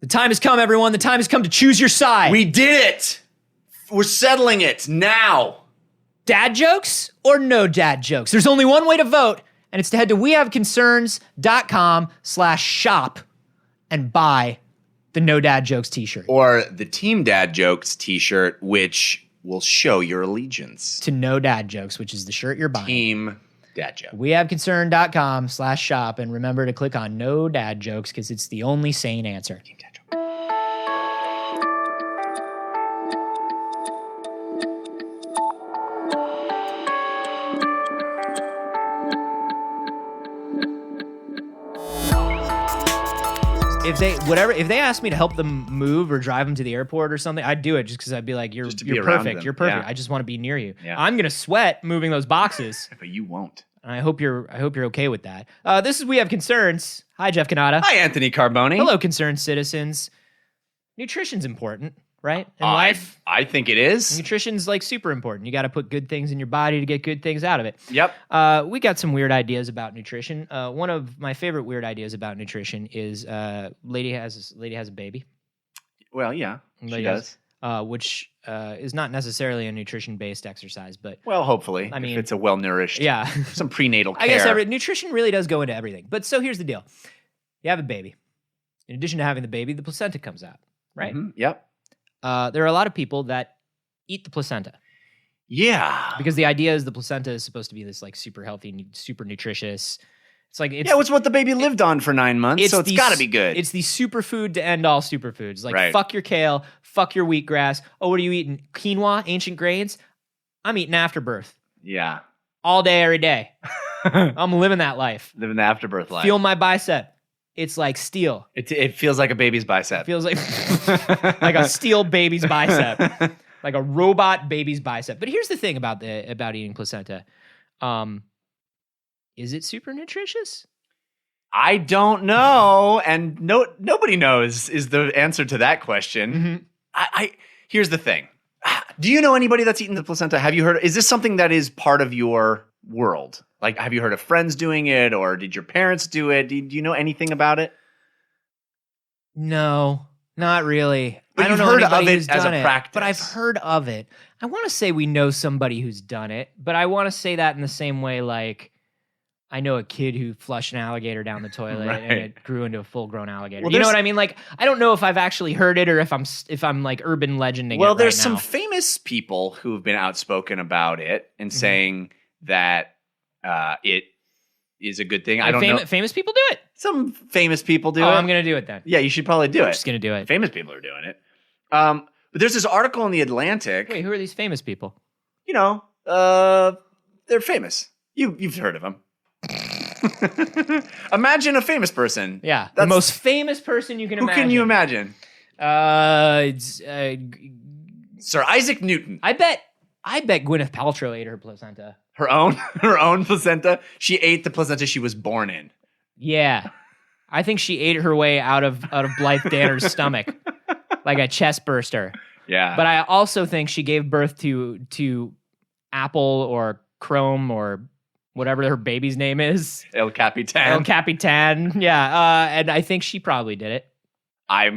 The time has come, everyone. The time has come to choose your side. We did it. We're settling it now. Dad jokes or no dad jokes? There's only one way to vote, and it's to head to wehaveconcerns.com/shop and buy the No Dad Jokes t-shirt. Or the Team Dad Jokes t-shirt, which will show your allegiance to No Dad Jokes, which is the shirt you're buying. Team Dad Joke. Wehaveconcern.com/shop, and remember to click on No Dad Jokes because it's the only sane answer. Team Dad Joke. If they asked me to help them move or drive them to the airport or something, I'd do it just because I'd be like, you're perfect. You're perfect. Yeah. I just want to be near you. Yeah. I'm gonna sweat moving those boxes. But you won't. And I hope you're okay with that. This is We Have Concerns. Hi, Jeff Canada. Hi, Anthony Carboni. Hello, concerned citizens. Nutrition's important, right? In life, I think it is. nutrition's like super important. You got to put good things in your body to get good things out of it. Yep. We got some weird ideas about nutrition. One of my favorite weird ideas about nutrition is lady has a baby. Well, yeah, she does. Which is not necessarily a nutrition-based exercise, but Well, hopefully. I mean, if it's a well-nourished. yeah. Some prenatal care. I guess nutrition really does go into everything. But so here's the deal. You have a baby. In addition to having the baby, the placenta comes out, right? Mhm, yep. There are a lot of people that eat the placenta Yeah. because the idea is the placenta is supposed to be this like super healthy, super nutritious. It's like It's what the baby lived on for 9 months, so it's got to be good. It's the superfood to end all superfoods. Like Right. fuck your kale, fuck your wheatgrass. Oh, what are you eating? Quinoa, ancient grains. I'm eating afterbirth Yeah. all day, every day. I'm living that life. Living the afterbirth life. Feel my bicep. It's like steel. It feels like a baby's bicep. It feels like like a steel baby's bicep, like a robot baby's bicep. But here's the thing about eating placenta. Is it super nutritious? I don't know, and nobody knows is the answer to that question. Mm-hmm. Here's the thing. Do you know anybody that's eaten the placenta? Have you heard? Is this something that is part of your world? Like, have you heard of friends doing it, or did your parents do it? Do you know anything about it? No, not really. But I don't you've know heard of anybody it who's as done a it, practice. but I've heard of it. I want to say we know somebody who's done it, but I want to say that in the same way, like I know a kid who flushed an alligator down the toilet Right. and it grew into a full-grown alligator. Well, You know what I mean? Like I don't know if I've actually heard it or if I'm like urban legending Well, it there's right some now. famous people who've been outspoken about it and saying that it is a good thing. I don't know. Famous people do it. Some famous people do it. I'm gonna do it then. Yeah, you should probably do I'm it. just gonna do it. Famous people are doing it. But there's this article in the Atlantic. Wait, who are these famous people? You know, they're famous. You've heard of them. Imagine a famous person. Yeah, the That's- most famous person you can Who imagine. can you imagine? It's, Sir Isaac Newton. I bet Gwyneth Paltrow ate her placenta. Her own placenta. She ate the placenta she was born in. Yeah, I think she ate her way out of Blythe Danner's stomach like a chest burster. Yeah. But I also think she gave birth to Apple or Chrome or whatever her baby's name is. El Capitan. El Capitan. Yeah, and I think she probably did it. I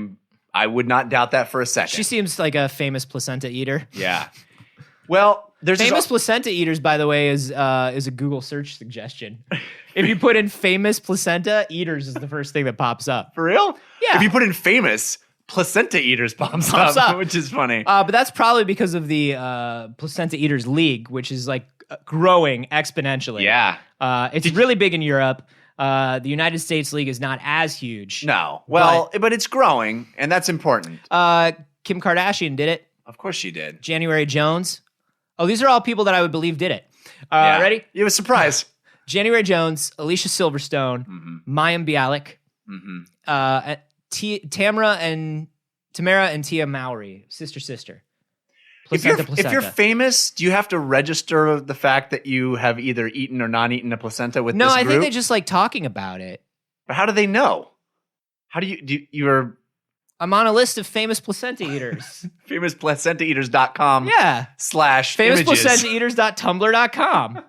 would not doubt that for a second. She seems like a famous placenta eater. Yeah. Well, there's Famous placenta eaters, by the way, is a Google search suggestion. If you put in famous placenta eaters, is the first thing that pops up. For real? Yeah. If you put in famous, placenta eaters pops up, which is funny. But that's probably because of the Placenta Eaters League, which is like growing exponentially. Yeah. It's really big in Europe. The United States League is not as huge. No. Well, but it's growing, and that's important. Kim Kardashian did it. Of course she did. January Jones. Oh, these are all people that I would believe did it. Yeah. Ready? It was a surprise. January Jones, Alicia Silverstone, Mayim Bialik, Tamara and Tia Mowry, sister. If you're famous, do you have to register the fact that you have either eaten or not eaten a placenta with No, this I group? think they just like talking about it. But how do they know? How do you're I'm on a list of famous placenta eaters. famousplacentaeaters.com Yeah. / images. Famousplacentaeaters.tumblr.com.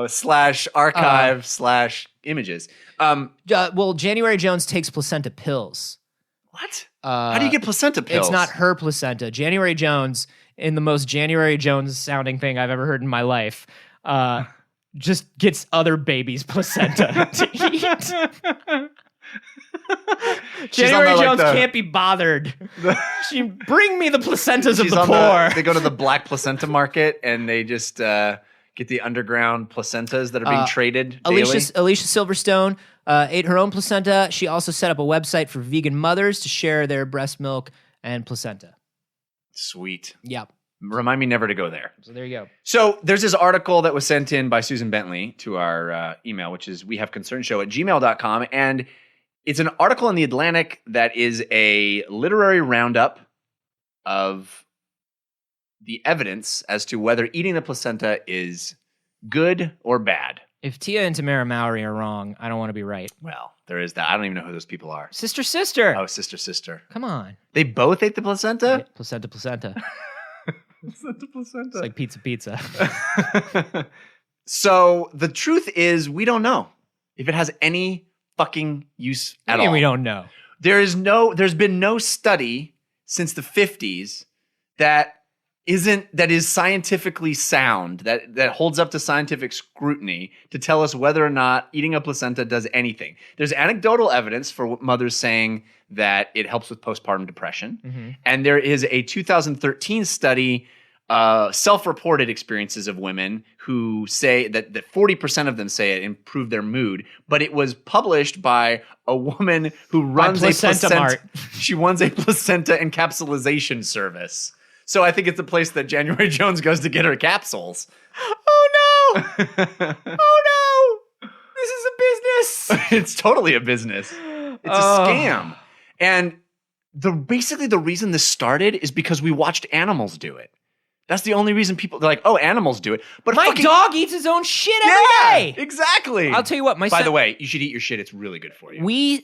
slash archive slash images. Well, January Jones takes placenta pills. What? How do you get placenta pills? It's not her placenta. January Jones, in the most January Jones sounding thing I've ever heard in my life, just gets other babies' placenta to eat. January Jones can't be bothered. She bring me the placentas of the poor. They go to the black placenta market and they just get the underground placentas that are being traded daily. Alicia Silverstone ate her own placenta. She also set up a website for vegan mothers to share their breast milk and placenta. Sweet. Yep. Remind me never to go there. So there you go. So there's this article that was sent in by Susan Bentley to our email, which is wehaveconcernshow@gmail.com. And it's an article in The Atlantic that is a literary roundup of the evidence as to whether eating the placenta is good or bad. If Tia and Tamara Mowry are wrong, I don't want to be right. Well, there is that. I don't even know who those people are. Sister. Oh, sister. Come on. They both ate the placenta? Yeah, placenta. Placenta. It's like pizza. So the truth is, we don't know if it has any fucking use at all. We don't know. There's been no study since the 50s that is scientifically sound, that holds up to scientific scrutiny to tell us whether or not eating a placenta does anything. There's anecdotal evidence for mothers saying that it helps with postpartum depression. Mm-hmm. And there is a 2013 study, self-reported experiences of women who say that 40% of them say it improved their mood, but it was published by a woman who runs a placenta. She runs a placenta encapsulation service. So I think it's a place that January Jones goes to get her capsules. Oh no! Oh no! This is a business. It's totally a business. It's a scam. And basically the reason this started is because we watched animals do it. That's the only reason they're like, oh, animals do it. But my dog eats his own shit every day. Exactly. I'll tell you what. By the way, you should eat your shit. It's really good for you. We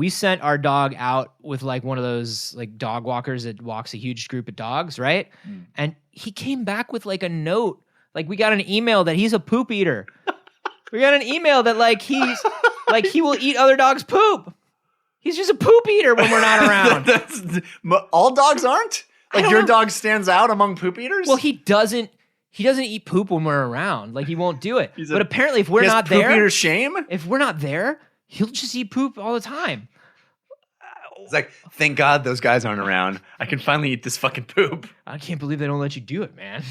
sent our dog out with like one of those like dog walkers that walks a huge group of dogs, right? Mm. And he came back with like a note. Like we got an email that he's a poop eater. We got an email that like he will eat other dogs' poop. He's just a poop eater when we're not around. All dogs aren't? Like your dog stands out among poop eaters? Well, he doesn't eat poop when we're around. Like he won't do it. But apparently if we're not there, poop eater shame? If we're not there, he'll just eat poop all the time. It's like, thank God those guys aren't around. I can finally eat this fucking poop. I can't believe they don't let you do it, man.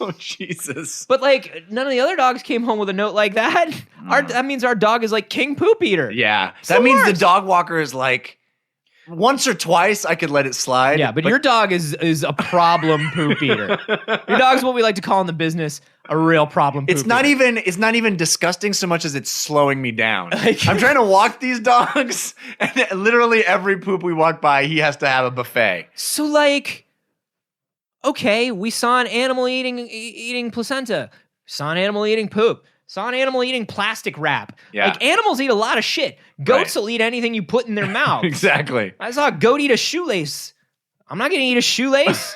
Oh, Jesus. But like none of the other dogs came home with a note like that. That means our dog is like king poop eater. Yeah. That means the dog walker is like, once or twice, I could let it slide. Yeah, but your dog is a problem poop eater. Your dog's what we like to call in the business a real problem poop eater. It's not even disgusting so much as it's slowing me down. I'm trying to walk these dogs, and literally every poop we walk by, he has to have a buffet. So like, okay, we saw an animal eating placenta. Saw an animal eating poop. Saw an animal eating plastic wrap. Yeah. Like animals eat a lot of shit. Goats will eat anything you put in their mouth. Exactly. I saw a goat eat a shoelace. I'm not going to eat a shoelace.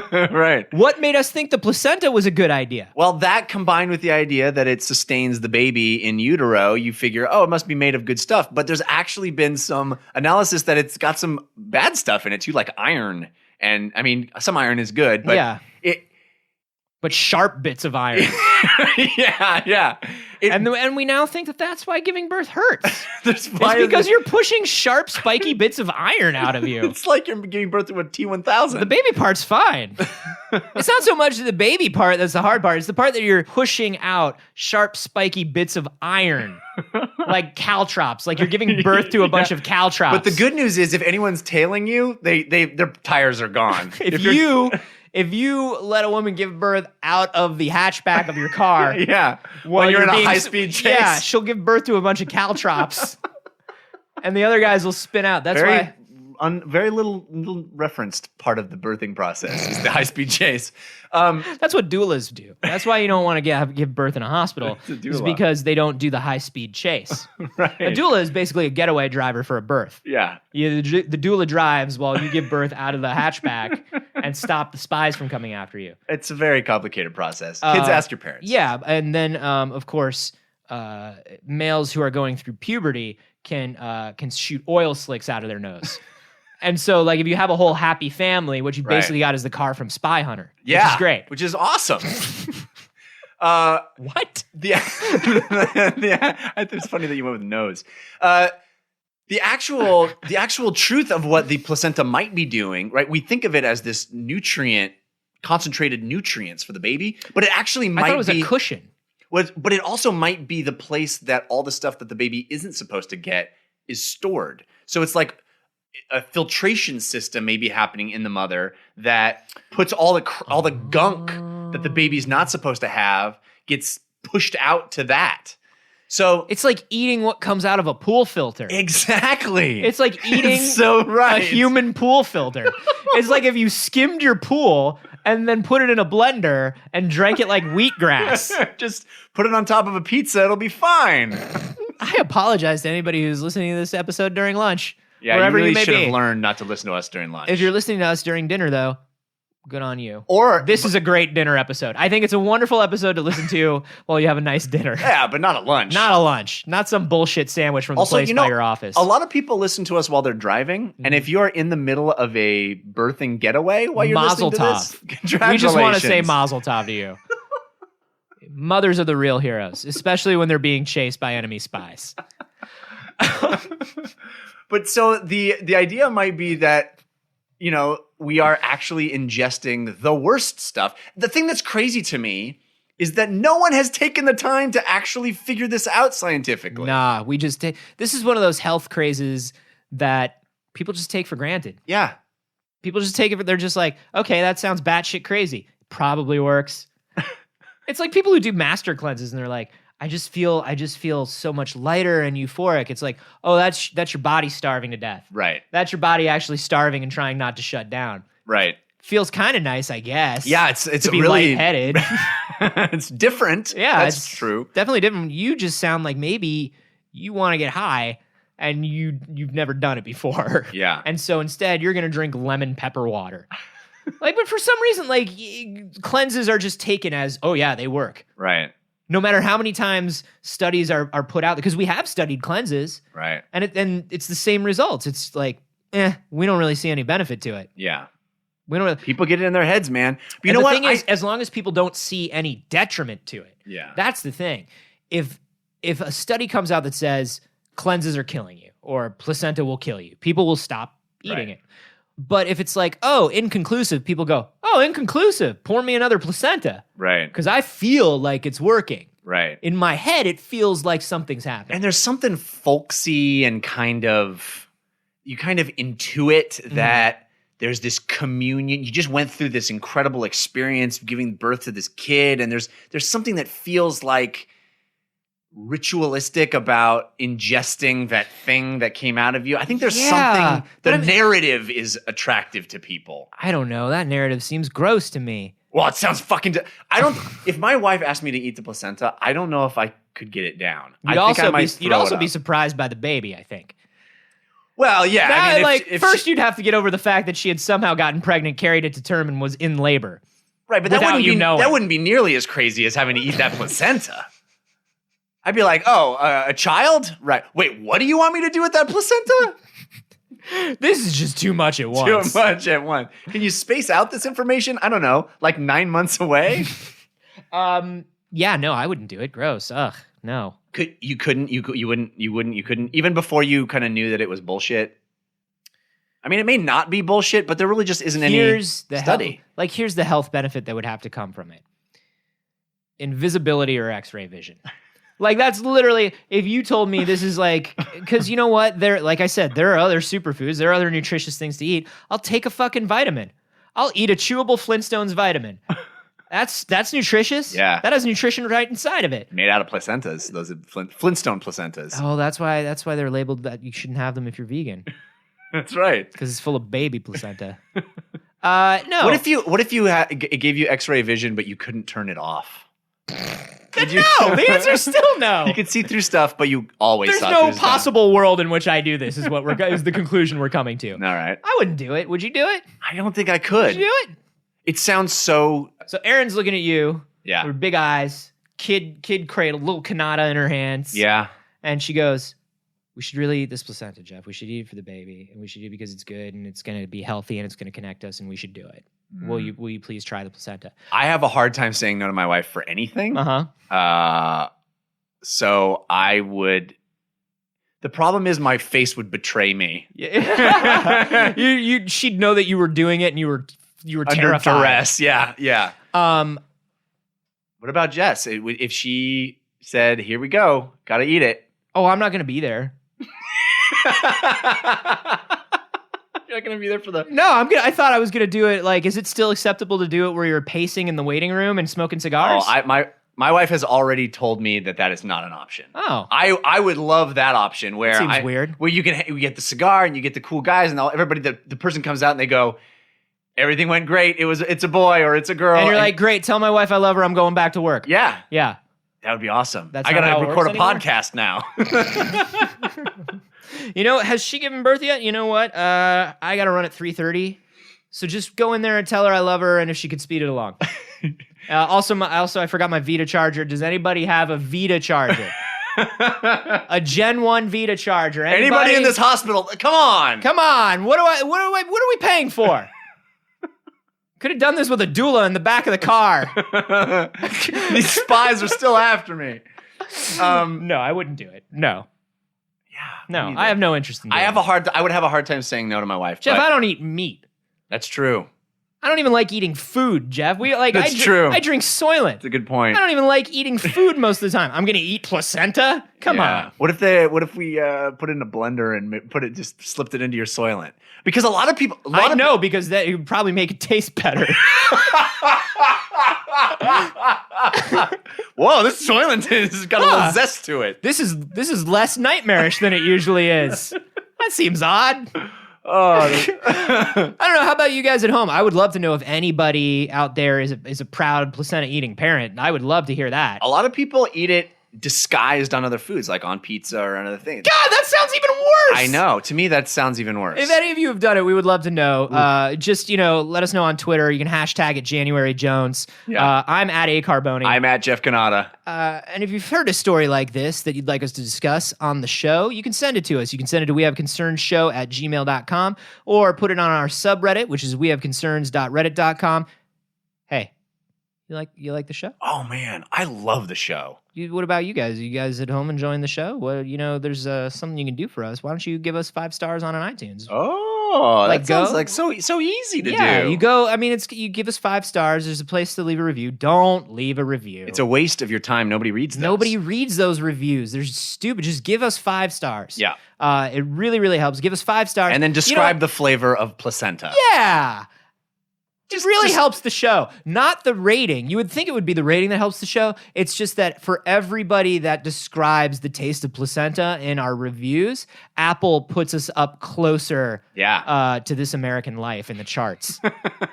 Right. What made us think the placenta was a good idea? Well, that combined with the idea that it sustains the baby in utero, you figure, oh, it must be made of good stuff. But there's actually been some analysis that it's got some bad stuff in it too, like iron. And I mean, some iron is good, but but sharp bits of iron. Yeah. And we now think that that's why giving birth hurts. It's because you're pushing sharp, spiky bits of iron out of you. It's like you're giving birth to a T-1000. The baby part's fine. It's not so much the baby part that's the hard part. It's the part that you're pushing out sharp, spiky bits of iron. Like caltrops. Like you're giving birth to a bunch of caltrops. But the good news is if anyone's tailing you, their tires are gone. If you let a woman give birth out of the hatchback of your car, while you're in a high-speed chase, she'll give birth to a bunch of caltrops, and the other guys will spin out. That's why. Very little referenced part of the birthing process is the high-speed chase. That's what doulas do. That's why you don't want to give birth in a hospital. Is because they don't do the high-speed chase. Right. A doula is basically a getaway driver for a birth. Yeah. The doula drives while you give birth out of the hatchback, and stop the spies from coming after you. It's a very complicated process. Kids, ask your parents. Yeah, and then of course, males who are going through puberty can shoot oil slicks out of their nose. And so, like, if you have a whole happy family, what you basically got is the car from Spy Hunter, which is great. Which is awesome. What? It's funny that you went with nose. The actual truth of what the placenta might be doing, right? We think of it as this concentrated nutrients for the baby, but it actually might be. I thought it was a cushion. But it also might be the place that all the stuff that the baby isn't supposed to get is stored. So it's like a filtration system may be happening in the mother that puts all the gunk that the baby's not supposed to have gets pushed out to that. So it's like eating what comes out of a pool filter. Exactly. It's like eating a human pool filter. It's like if you skimmed your pool and then put it in a blender and drank it like wheatgrass. Just put it on top of a pizza, it'll be fine. I apologize to anybody who's listening to this episode during lunch. Yeah, wherever you really may should be. have learned not to listen to us during lunch. If you're listening to us during dinner, though, good on you. This is a great dinner episode. I think it's a wonderful episode to listen to while you have a nice dinner. Yeah, but not at lunch. Not a lunch. Not some bullshit sandwich from the place by your office. A lot of people listen to us while they're driving, and if you're in the middle of a birthing getaway while you're listening to this, congratulations. We just want to say mazel tov to you. Mothers are the real heroes, especially when they're being chased by enemy spies. But so the idea might be that, you know, we are actually ingesting the worst stuff. The thing that's crazy to me is that no one has taken the time to actually figure this out scientifically. Nah, we just this is one of those health crazes that people just take for granted. Yeah. People just take it, they're just like, okay, that sounds batshit crazy. Probably works. It's like people who do master cleanses and they're like, I just feel so much lighter and euphoric. It's like, oh, that's your body starving to death. Right. That's your body actually starving and trying not to shut down. Right. Feels kind of nice, I guess. Yeah, it's to be really lightheaded. It's different. Yeah, that's it's true. Definitely different. You just sound like maybe you want to get high and you've never done it before. Yeah. And so instead, you're gonna drink lemon pepper water. Like, but for some reason, like cleanses are just taken as, oh yeah, they work. Right. No matter how many times studies are put out, because we have studied cleanses, right? And it's the same results. It's like, we don't really see any benefit to it. Yeah, we don't. Really, people get it in their heads, man. But you know the what? Thing is, as long as people don't see any detriment to it, yeah, that's the thing. If a study comes out that says cleanses are killing you or placenta will kill you, people will stop eating it. But if it's like, oh, inconclusive, people go, oh, inconclusive, pour me another placenta. Right. Because I feel like it's working. Right. In my head, it feels like something's happening. And there's something folksy and you kind of intuit that there's this communion. You just went through this incredible experience of giving birth to this kid. And there's something that feels like ritualistic about ingesting that thing that came out of you. I think there's something, the narrative is attractive to people. I don't know. That narrative seems gross to me. Well, it sounds fucking, if my wife asked me to eat the placenta, I don't know if I could get it down. You'd also be surprised by the baby, I think. Well, yeah. I mean, first you'd have to get over the fact that she had somehow gotten pregnant, carried it to term, and was in labor. Right, but that wouldn't be nearly as crazy as having to eat that placenta. I'd be like, oh, a child? Right. Wait, what do you want me to do with that placenta? This is just too much at once. Too much at once. Can you space out this information? I don't know, like 9 months away? Yeah, no, I wouldn't do it. Gross. Ugh, no. You couldn't, even before you kind of knew that it was bullshit? I mean, it may not be bullshit, but there really just isn't any study. Here's the health benefit that would have to come from it. Invisibility or X-ray vision. Like, that's literally, if you told me this is like, because you know what? Like I said, there are other superfoods. There are other nutritious things to eat. I'll take a fucking vitamin. I'll eat a chewable Flintstones vitamin. That's nutritious. Yeah. That has nutrition right inside of it. Made out of placentas. Those are Flintstone placentas. Oh, that's why they're labeled that you shouldn't have them if you're vegan. That's right. Because it's full of baby placenta. No. What if it gave you X-ray vision, but you couldn't turn it off? No, the answer is still no. You can see through stuff, but you always There's saw no through stuff. possible world in which I do this. Is the conclusion we're coming to. All right. I wouldn't do it. Would you do it? I don't think I could. Would you do it? It sounds so. So Erin's looking at you. Yeah. With big eyes, kid cradle, little canada in her hands. Yeah. And she goes, "We should really eat this placenta, Jeff. We should eat it for the baby, and we should eat it because it's good and it's going to be healthy and it's going to connect us, and we should do it. Will you please try the placenta?" I have a hard time saying no to my wife for anything. So I would. The problem is my face would betray me. Yeah. She'd know that you were doing it and you were Under terrified. duress. Yeah. What about Jess? If she said, "Here we go, gotta eat it." Oh, I'm not going to be there. You're not gonna be there for the. No, I thought I was gonna do it. Like, is it still acceptable to do it where you're pacing in the waiting room and smoking cigars? Oh, my wife has already told me that is not an option. Oh, I would love that option where seems weird. Where you get the cigar and you get the cool guys and everybody. The person comes out and they go, "Everything went great. It's a boy or it's a girl." And you're like, "Great, tell my wife I love her. I'm going back to work." Yeah, yeah, that would be awesome. That's I not how gotta it record a works anymore? podcast now. You know, has she given birth yet? You know what? I got to run at 3:30. So just go in there and tell her I love her and if she could speed it along. Also, I forgot my Vita charger. Does anybody have a Vita charger? A Gen 1 Vita charger. Anybody in this hospital? Come on. Come on. What are we paying for? Could have done this with a doula in the back of the car. These spies are still after me. No, I wouldn't do it. No. No, I have no interest in doing it. I would have a hard time saying no to my wife. Jeff, I don't eat meat. That's true. I don't even like eating food, Jeff. That's true. I drink Soylent. That's a good point. I don't even like eating food most of the time. I'm going to eat placenta? Come on. What if we put it in a blender and just slipped it into your Soylent? Because a lot of people. Because that would probably make it taste better. Whoa, this Soylent has got a little zest to it. This is less nightmarish than it usually is. That seems odd. Oh, I don't know. How about you guys at home? I would love to know if anybody out there is a proud placenta eating parent. I would love to hear that. a lot of people eat it disguised on other foods, like on pizza or another thing. God, that sounds even worse. I know. To me, that sounds even worse. If any of you have done it, we would love to know. Just, let us know on Twitter. You can hashtag it January Jones. Yeah. I'm at A Carboni. I'm at Jeff Canada. And if you've heard a story like this that you'd like us to discuss on the show, you can send it to us. You can send it to wehaveconcernshow@gmail.com or put it on our subreddit, which is wehaveconcerns.reddit.com. Hey, you like the show? Oh, man. I love the show. What about you guys? Are you guys at home enjoying the show? Well, there's something you can do for us. Why don't you give us 5 stars on an iTunes? Oh, that sounds like so easy to do. Yeah, you go. I mean, you give us 5 stars. There's a place to leave a review. Don't leave a review. It's a waste of your time. Nobody reads those. Nobody reads those reviews. They're stupid. Just give us 5 stars. Yeah. It really, really helps. Give us 5 stars. And then describe the flavor of placenta. Yeah. It really helps the show, not the rating. You would think it would be the rating that helps the show. It's just that for everybody that describes the taste of placenta in our reviews, Apple puts us up closer to This American Life in the charts.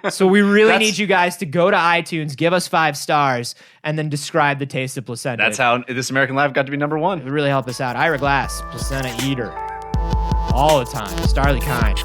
So we really need you guys to go to iTunes, give us 5 stars, and then describe the taste of placenta. That's how This American Life got to be number 1. It would really help us out. Ira Glass, placenta eater. All the time. Starly Kind.